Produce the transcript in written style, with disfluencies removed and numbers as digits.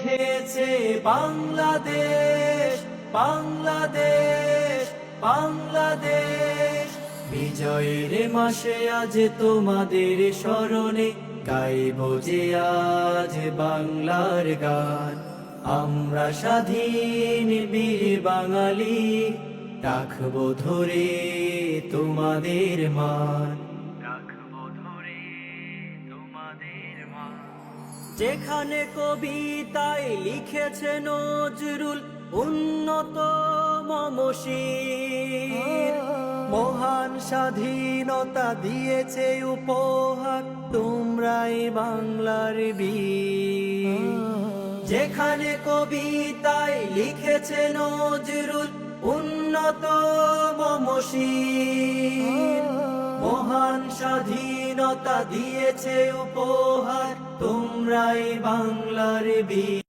উঠেছে বাংলাদেশ, বাংলাদেশ, বাংলাদেশ। বিজয়ের মাসে আজ তোমাদের স্মরণে গাইব যে আজ বাংলার গান। আমরা স্বাধীন বীর বাঙালি, রাখবো ধরে তোমাদের মান, রাখবো ধরে তোমাদের মান। যেখানে কবিতায় লিখেছে নজরুল উন্নত মমশির, মহান স্বাধীনতা দিয়েছে উপহার তোমরাই বাংলার বীর। যেখানে কবিতায় লিখেছে নজরুল উন্নত মমশির, মহান স্বাধীনতা দিয়েছে উপহার তোমরাই বাংলার বীর।